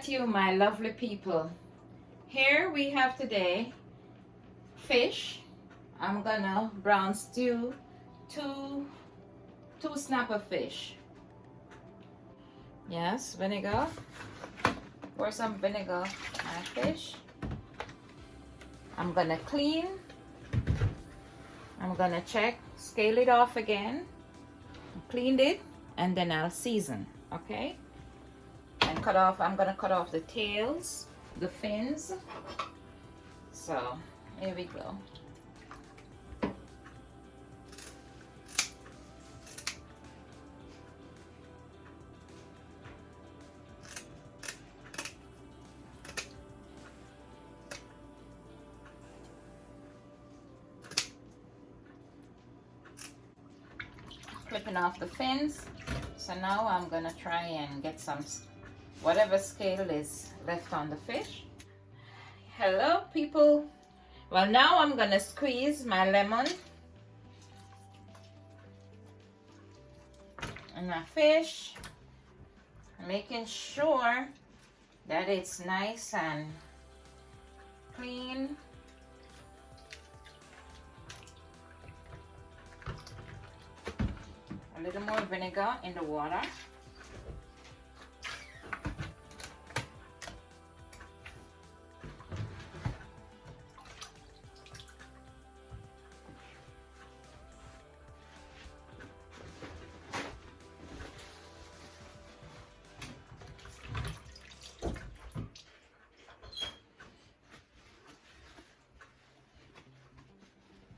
at you, my lovely people. Here we have today fish. I'm gonna brown stew two snapper fish. Yes, vinegar. Pour some vinegar on my fish. I'm gonna clean. I'm gonna check, scale it off again, cleaned it, and then I'll season. Okay? And cut off, I'm gonna cut off the tails, the fins. So here we go. Clipping off the fins. So now I'm gonna try and get some whatever scale is left on the fish. Hello people. Well, now I'm gonna squeeze my lemon and my fish, making sure that it's nice and clean. A little more vinegar in the water.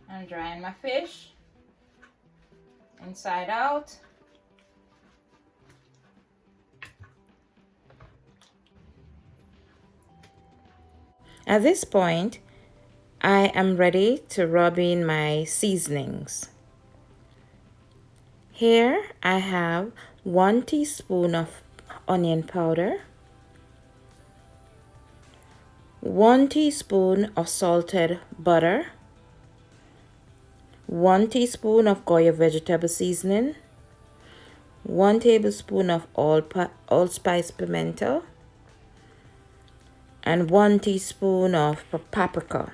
I'm drying my fish inside out. At this point, I am ready to rub in my seasonings. Here I have 1 teaspoon of onion powder, 1 teaspoon of salted butter, 1 teaspoon of Goya vegetable seasoning, 1 tablespoon of allspice pimento, and 1 teaspoon of paprika.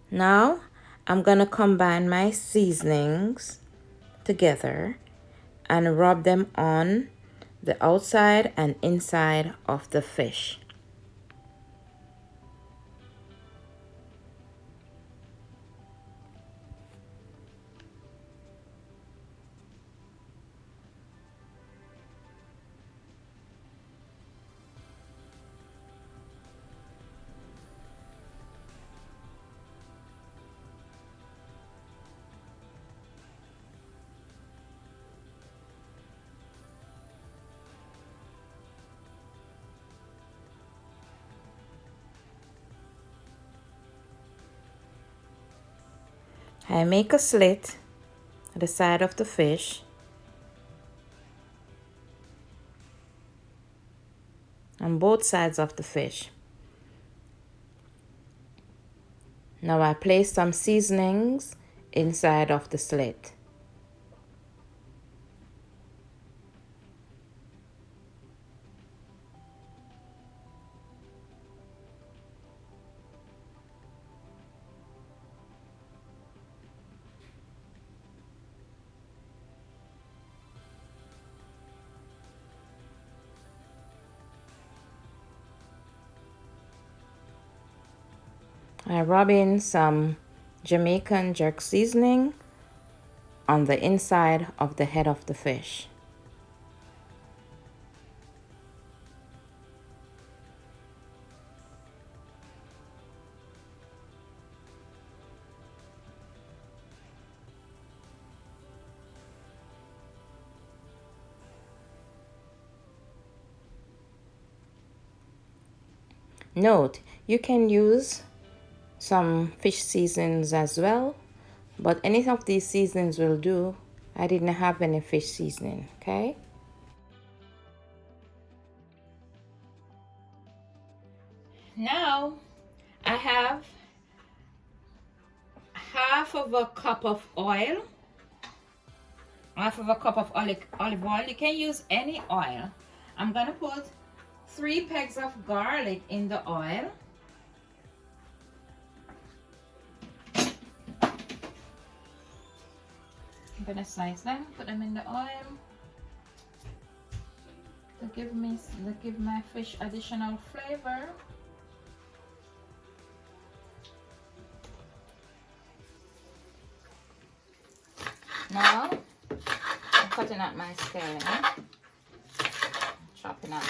Now I'm gonna combine my seasonings together and rub them on the outside and inside of the fish. I make a slit at the side of the fish on both sides of the fish. Now I place some seasonings inside of the slit. I rub in some Jamaican jerk seasoning on the inside of the head of the fish. Note, you can use some fish seasonings as well, but any of these seasonings will do. I didn't have any fish seasoning, okay? Now I have half of a cup of oil, half of a cup of olive oil. You can use any oil. I'm gonna put 3 pegs of garlic in the oil. I'm gonna slice them, put them in the oil to give my fish additional flavor. Now I'm cutting up my scallion, chopping up.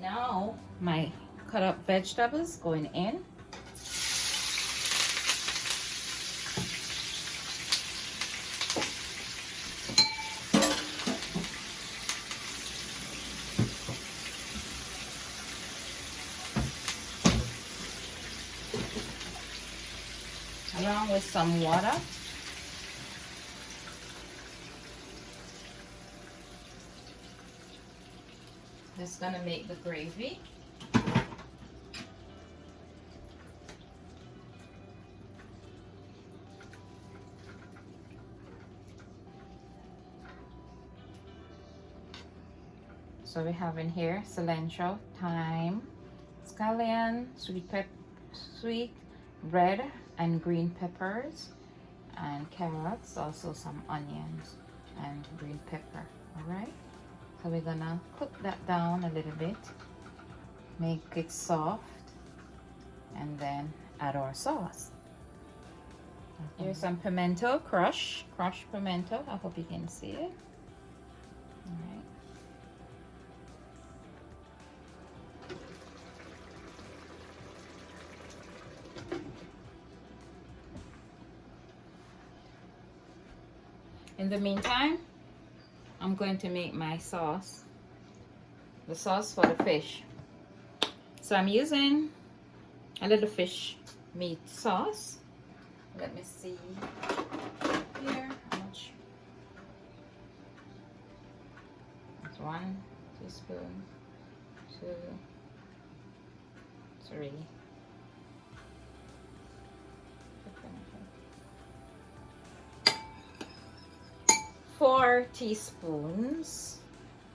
Now my cut up vegetables going in. Along with some water. That's gonna make the gravy. So we have in here cilantro, thyme, scallion, sweet red and green peppers, and carrots, also some onions and green pepper. All right. So we're gonna cook that down a little bit, make it soft, and then add our sauce. Here's some pimento, crushed pimento. I hope you can see it. All right. In the meantime, I'm going to make my sauce, the sauce for the fish. So I'm using a little fish meat sauce. Let me see here how much. That's 1 teaspoon, 2, 3. 4 teaspoons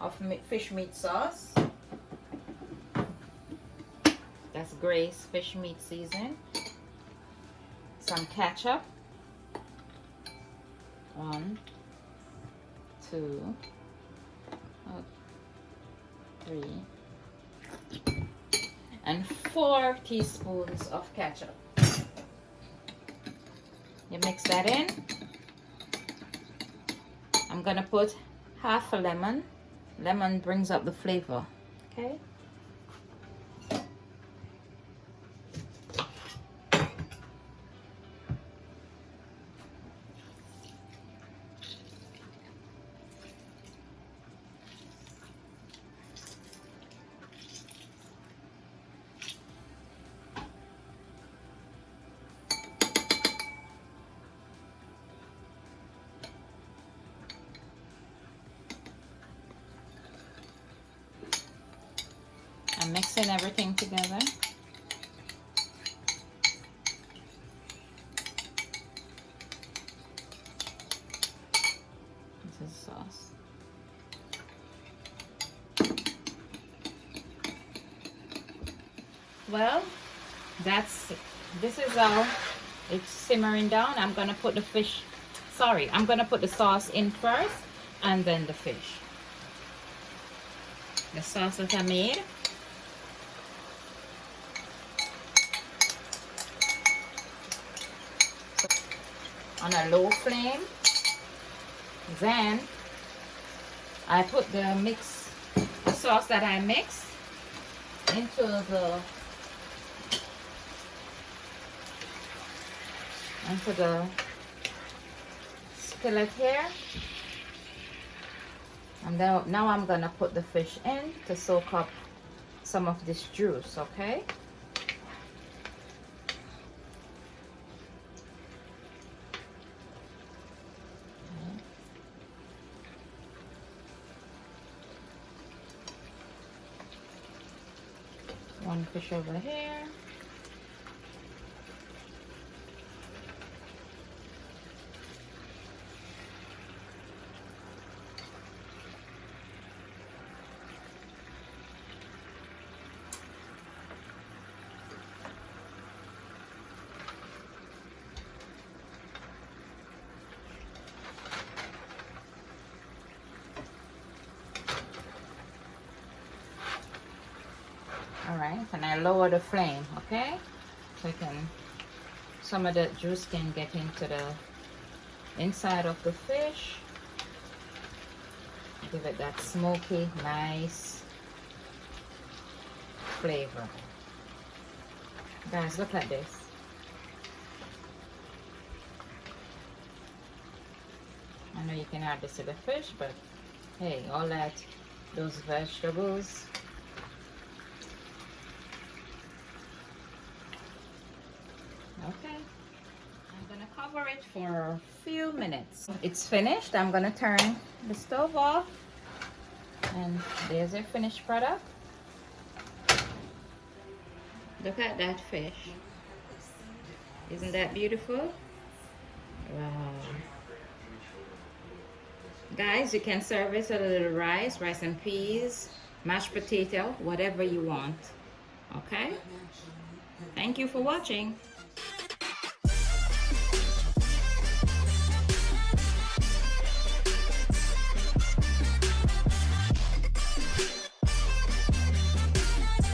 of fish meat sauce. That's Grace fish meat season. Some ketchup. 1, 2, 3, and 4 teaspoons of ketchup. You mix that in. I'm gonna put half a lemon. Lemon brings up the flavor. Okay. I'm mixing everything together. This is sauce. Well, this is all. It's simmering down. I'm gonna put the fish, I'm gonna put the sauce in first and then the fish. The sauce that I made. On a low flame. Then I put the sauce that I mixed into the skillet here. And now I'm gonna put the fish in to soak up some of this juice, okay? One fish over here. Alright, and I lower the flame, okay? So some of the juice can get into the inside of the fish. Give it that smoky, nice flavor. Guys, look at this. I know you can add this to the fish, but hey, those vegetables. Okay, I'm gonna cover it for a few minutes. It's finished. I'm gonna turn the stove off, and there's your finished product. Look at that fish. Isn't that beautiful? Wow. Guys, you can serve it with a little rice and peas, mashed potato, whatever you want. Okay? Thank you for watching.